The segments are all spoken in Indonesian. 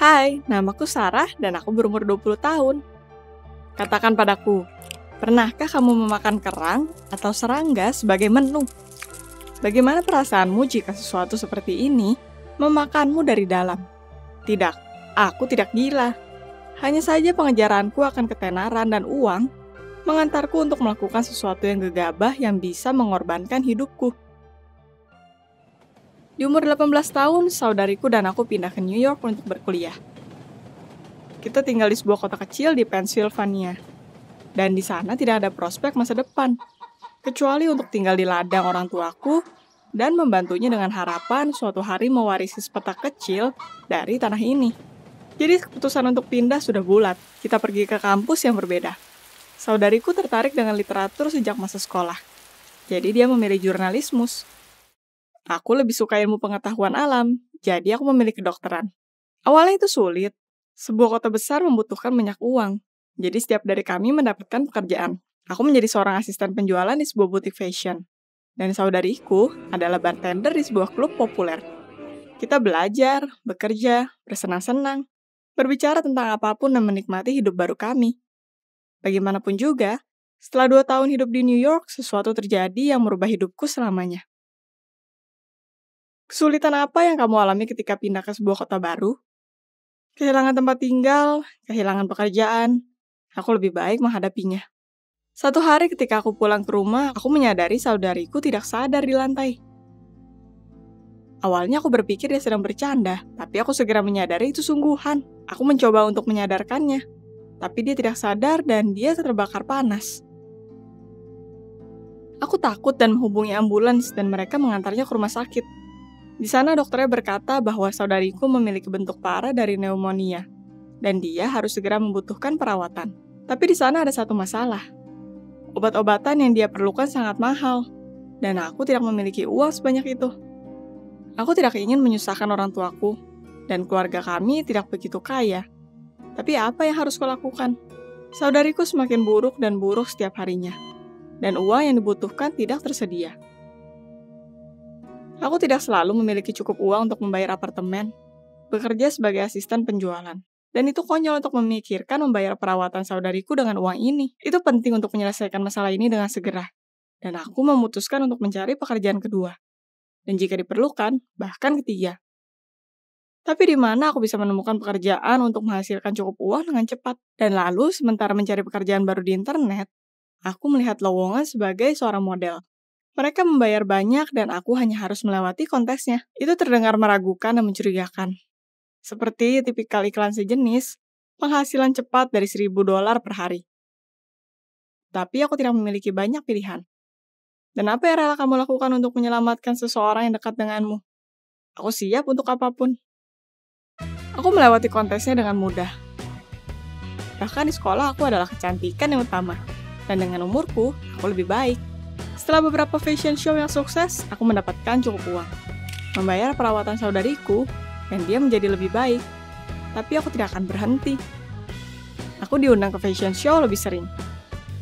Hai, namaku Sarah dan aku berumur 20 tahun. Katakan padaku, pernahkah kamu memakan kerang atau serangga sebagai menu? Bagaimana perasaanmu jika sesuatu seperti ini memakanmu dari dalam? Tidak, aku tidak gila. Hanya saja pengejaranku akan ketenaran dan uang mengantarku untuk melakukan sesuatu yang gegabah yang bisa mengorbankan hidupku. Di umur 18 tahun, saudariku dan aku pindah ke New York untuk berkuliah. Kita tinggal di sebuah kota kecil di Pennsylvania. Dan di sana tidak ada prospek masa depan, kecuali untuk tinggal di ladang orang tuaku dan membantunya dengan harapan suatu hari mewarisi sepetak kecil dari tanah ini. Jadi keputusan untuk pindah sudah bulat, kita pergi ke kampus yang berbeda. Saudariku tertarik dengan literatur sejak masa sekolah, jadi dia memilih jurnalismus. Aku lebih suka ilmu pengetahuan alam, jadi aku memilih kedokteran. Awalnya itu sulit. Sebuah kota besar membutuhkan banyak uang, jadi setiap dari kami mendapatkan pekerjaan. Aku menjadi seorang asisten penjualan di sebuah butik fashion. Dan saudariku adalah bartender di sebuah klub populer. Kita belajar, bekerja, bersenang-senang, berbicara tentang apapun dan menikmati hidup baru kami. Bagaimanapun juga, setelah 2 tahun hidup di New York, sesuatu terjadi yang merubah hidupku selamanya. Kesulitan apa yang kamu alami ketika pindah ke sebuah kota baru? Kehilangan tempat tinggal, kehilangan pekerjaan. Aku lebih baik menghadapinya. Satu hari ketika aku pulang ke rumah, aku menyadari saudariku tidak sadar di lantai. Awalnya aku berpikir dia sedang bercanda, tapi aku segera menyadari itu sungguhan. Aku mencoba untuk menyadarkannya, tapi dia tidak sadar dan dia terbakar panas. Aku takut dan menghubungi ambulans dan mereka mengantarnya ke rumah sakit. Di sana dokternya berkata bahwa saudariku memiliki bentuk parah dari pneumonia, dan dia harus segera membutuhkan perawatan. Tapi di sana ada satu masalah. Obat-obatan yang dia perlukan sangat mahal, dan aku tidak memiliki uang sebanyak itu. Aku tidak ingin menyusahkan orang tuaku, dan keluarga kami tidak begitu kaya. Tapi apa yang harus kulakukan? Saudariku semakin buruk dan buruk setiap harinya, dan uang yang dibutuhkan tidak tersedia. Aku tidak selalu memiliki cukup uang untuk membayar apartemen, bekerja sebagai asisten penjualan. Dan itu konyol untuk memikirkan membayar perawatan saudariku dengan uang ini. Itu penting untuk menyelesaikan masalah ini dengan segera. Dan aku memutuskan untuk mencari pekerjaan kedua. Dan jika diperlukan, bahkan ketiga. Tapi di mana aku bisa menemukan pekerjaan untuk menghasilkan cukup uang dengan cepat? Dan lalu, sementara mencari pekerjaan baru di internet, aku melihat lowongan sebagai seorang model. Mereka membayar banyak dan aku hanya harus melewati kontesnya. Itu terdengar meragukan dan mencurigakan. Seperti tipikal iklan sejenis, penghasilan cepat dari $1.000 per hari. Tapi aku tidak memiliki banyak pilihan. Dan apa yang rela kamu lakukan untuk menyelamatkan seseorang yang dekat denganmu? Aku siap untuk apapun. Aku melewati kontesnya dengan mudah. Bahkan di sekolah aku adalah kecantikan yang utama. Dan dengan umurku, aku lebih baik. Setelah beberapa fashion show yang sukses, aku mendapatkan cukup uang. Membayar perawatan saudariku, dan dia menjadi lebih baik. Tapi aku tidak akan berhenti. Aku diundang ke fashion show lebih sering.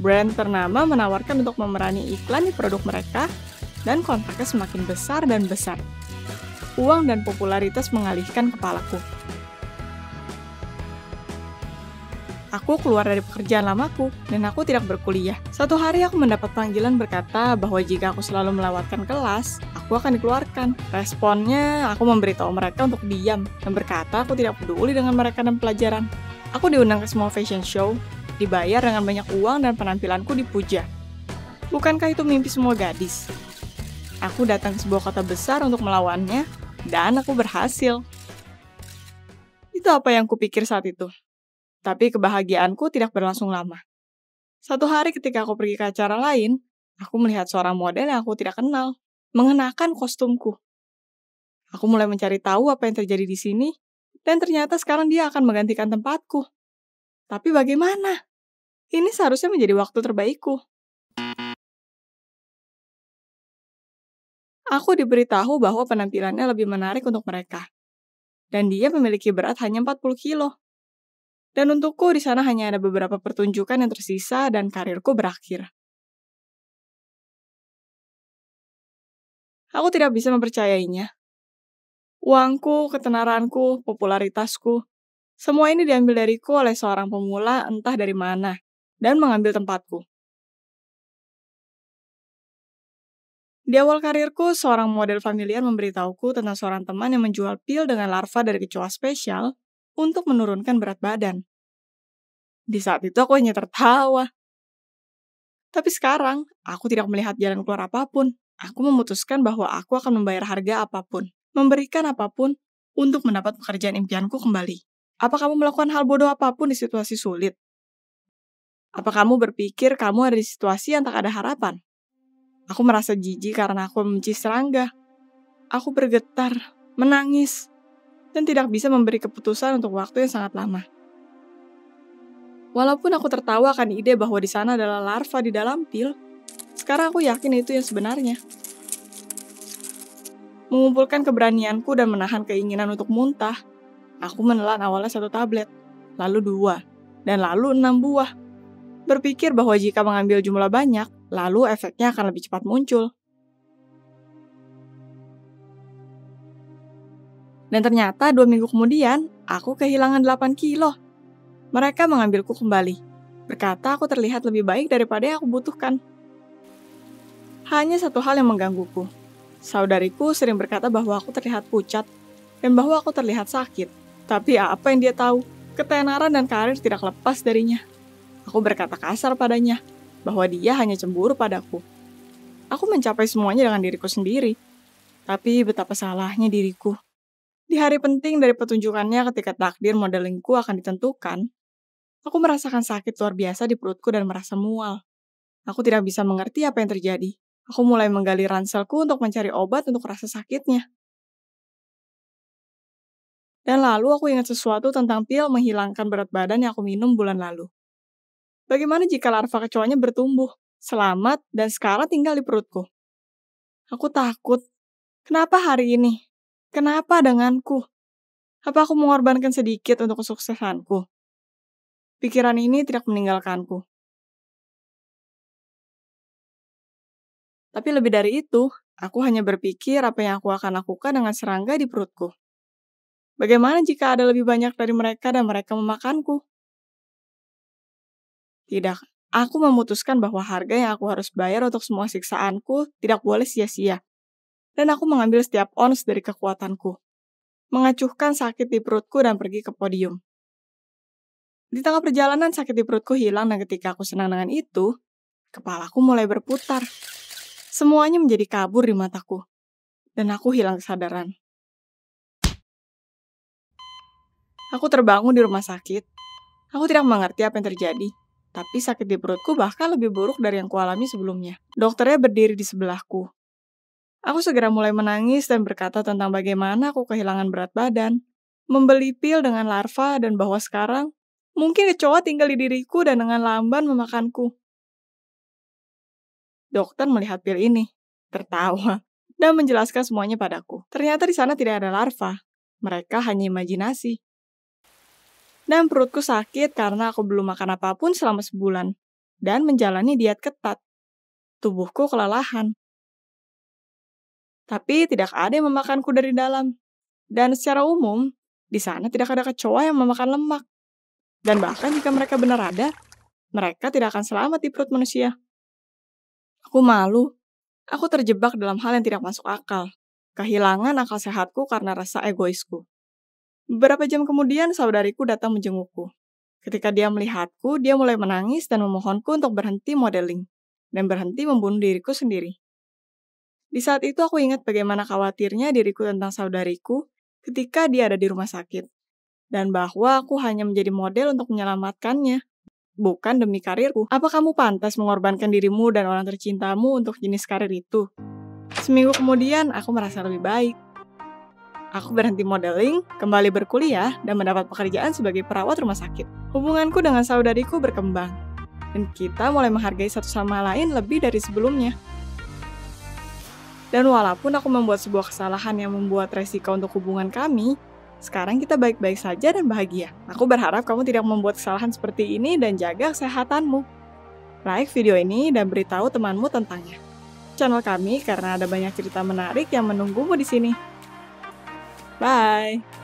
Brand ternama menawarkan untuk memerani iklan di produk mereka, dan kontraknya semakin besar dan besar. Uang dan popularitas mengalihkan kepalaku. Aku keluar dari pekerjaan lamaku, dan aku tidak berkuliah. Suatu hari aku mendapat panggilan berkata bahwa jika aku selalu melewatkan kelas, aku akan dikeluarkan. Responnya, aku memberitahu mereka untuk diam, dan berkata aku tidak peduli dengan mereka dan pelajaran. Aku diundang ke semua fashion show, dibayar dengan banyak uang dan penampilanku dipuja. Bukankah itu mimpi semua gadis? Aku datang ke sebuah kota besar untuk melawannya, dan aku berhasil. Itu apa yang kupikir saat itu. Tapi kebahagiaanku tidak berlangsung lama. Satu hari ketika aku pergi ke acara lain, aku melihat seorang model yang aku tidak kenal, mengenakan kostumku. Aku mulai mencari tahu apa yang terjadi di sini, dan ternyata sekarang dia akan menggantikan tempatku. Tapi bagaimana? Ini seharusnya menjadi waktu terbaikku. Aku diberitahu bahwa penampilannya lebih menarik untuk mereka. Dan dia memiliki berat hanya 40 kilo. Dan untukku di sana hanya ada beberapa pertunjukan yang tersisa dan karirku berakhir. Aku tidak bisa mempercayainya. Uangku, ketenaranku, popularitasku, Semua ini diambil dariku oleh seorang pemula entah dari mana, dan mengambil tempatku. Di awal karirku, seorang model familiar memberitahuku tentang seorang teman yang menjual pil dengan larva dari kecoa spesial untuk menurunkan berat badan. Di saat itu aku hanya tertawa. Tapi sekarang, aku tidak melihat jalan keluar apapun. Aku memutuskan bahwa aku akan membayar harga apapun, memberikan apapun untuk mendapat pekerjaan impianku kembali. Apa kamu melakukan hal bodoh apapun di situasi sulit? Apa kamu berpikir kamu ada di situasi yang tak ada harapan? Aku merasa jijik karena aku membenci serangga. Aku bergetar, menangis, dan tidak bisa memberi keputusan untuk waktu yang sangat lama. Walaupun aku tertawa akan ide bahwa di sana adalah larva di dalam pil, sekarang aku yakin itu yang sebenarnya. Mengumpulkan keberanianku dan menahan keinginan untuk muntah, aku menelan awalnya 1 tablet, lalu 2, dan lalu 6 buah. Berpikir bahwa jika mengambil jumlah banyak, lalu efeknya akan lebih cepat muncul. Dan ternyata 2 minggu kemudian, aku kehilangan 8 kilo. Mereka mengambilku kembali. Berkata aku terlihat lebih baik daripada yang aku butuhkan. Hanya satu hal yang menggangguku. Saudariku sering berkata bahwa aku terlihat pucat dan bahwa aku terlihat sakit. Tapi apa yang dia tahu? Ketenaran dan karir tidak lepas darinya. Aku berkata kasar padanya, bahwa dia hanya cemburu padaku. Aku mencapai semuanya dengan diriku sendiri. Tapi betapa salahnya diriku. Di hari penting dari petunjukannya ketika takdir modelingku akan ditentukan, aku merasakan sakit luar biasa di perutku dan merasa mual. Aku tidak bisa mengerti apa yang terjadi. Aku mulai menggali ranselku untuk mencari obat untuk rasa sakitnya. Dan lalu aku ingat sesuatu tentang pil menghilangkan berat badan yang aku minum bulan lalu. Bagaimana jika larva kecoanya bertumbuh, selamat, dan sekarang tinggal di perutku? Aku takut. Kenapa hari ini? Kenapa denganku? Apa aku mengorbankan sedikit untuk kesuksesanku? Pikiran ini tidak meninggalkanku. Tapi lebih dari itu, aku hanya berpikir apa yang aku akan lakukan dengan serangga di perutku. Bagaimana jika ada lebih banyak dari mereka dan mereka memakanku? Tidak, aku memutuskan bahwa harga yang aku harus bayar untuk semua siksaanku tidak boleh sia-sia. Dan aku mengambil setiap ons dari kekuatanku. Mengacuhkan sakit di perutku dan pergi ke podium. Di tengah perjalanan sakit di perutku hilang dan ketika aku senang dengan itu, kepalaku mulai berputar. Semuanya menjadi kabur di mataku. Dan aku hilang kesadaran. Aku terbangun di rumah sakit. Aku tidak mengerti apa yang terjadi. Tapi sakit di perutku bahkan lebih buruk dari yang kualami sebelumnya. Dokternya berdiri di sebelahku. Aku segera mulai menangis dan berkata tentang bagaimana aku kehilangan berat badan, membeli pil dengan larva dan bahwa sekarang mungkin kecoa tinggal di diriku dan dengan lamban memakanku. Dokter melihat pil ini, tertawa, dan menjelaskan semuanya padaku. Ternyata di sana tidak ada larva. Mereka hanya imajinasi. Dan perutku sakit karena aku belum makan apapun selama sebulan. Dan menjalani diet ketat. Tubuhku kelelahan. Tapi tidak ada yang memakanku dari dalam. Dan secara umum, di sana tidak ada kecoa yang memakan lemak. Dan bahkan jika mereka benar ada, mereka tidak akan selamat di perut manusia. Aku malu. Aku terjebak dalam hal yang tidak masuk akal. Kehilangan akal sehatku karena rasa egoisku. Beberapa jam kemudian, saudariku datang menjengukku. Ketika dia melihatku, dia mulai menangis dan memohonku untuk berhenti modeling dan berhenti membunuh diriku sendiri. Di saat itu aku ingat bagaimana khawatirnya diriku tentang saudariku ketika dia ada di rumah sakit. Dan bahwa aku hanya menjadi model untuk menyelamatkannya, bukan demi karirku. Apa kamu pantas mengorbankan dirimu dan orang tercintamu untuk jenis karir itu? Seminggu kemudian, aku merasa lebih baik. Aku berhenti modeling, kembali berkuliah, dan mendapat pekerjaan sebagai perawat rumah sakit. Hubunganku dengan saudariku berkembang, dan kita mulai menghargai satu sama lain lebih dari sebelumnya. Dan walaupun aku membuat sebuah kesalahan yang membuat resiko untuk hubungan kami, sekarang kita baik-baik saja dan bahagia. Aku berharap kamu tidak membuat kesalahan seperti ini dan jaga kesehatanmu. Like video ini dan beritahu temanmu tentangnya. Channel kami karena ada banyak cerita menarik yang menunggumu di sini. Bye!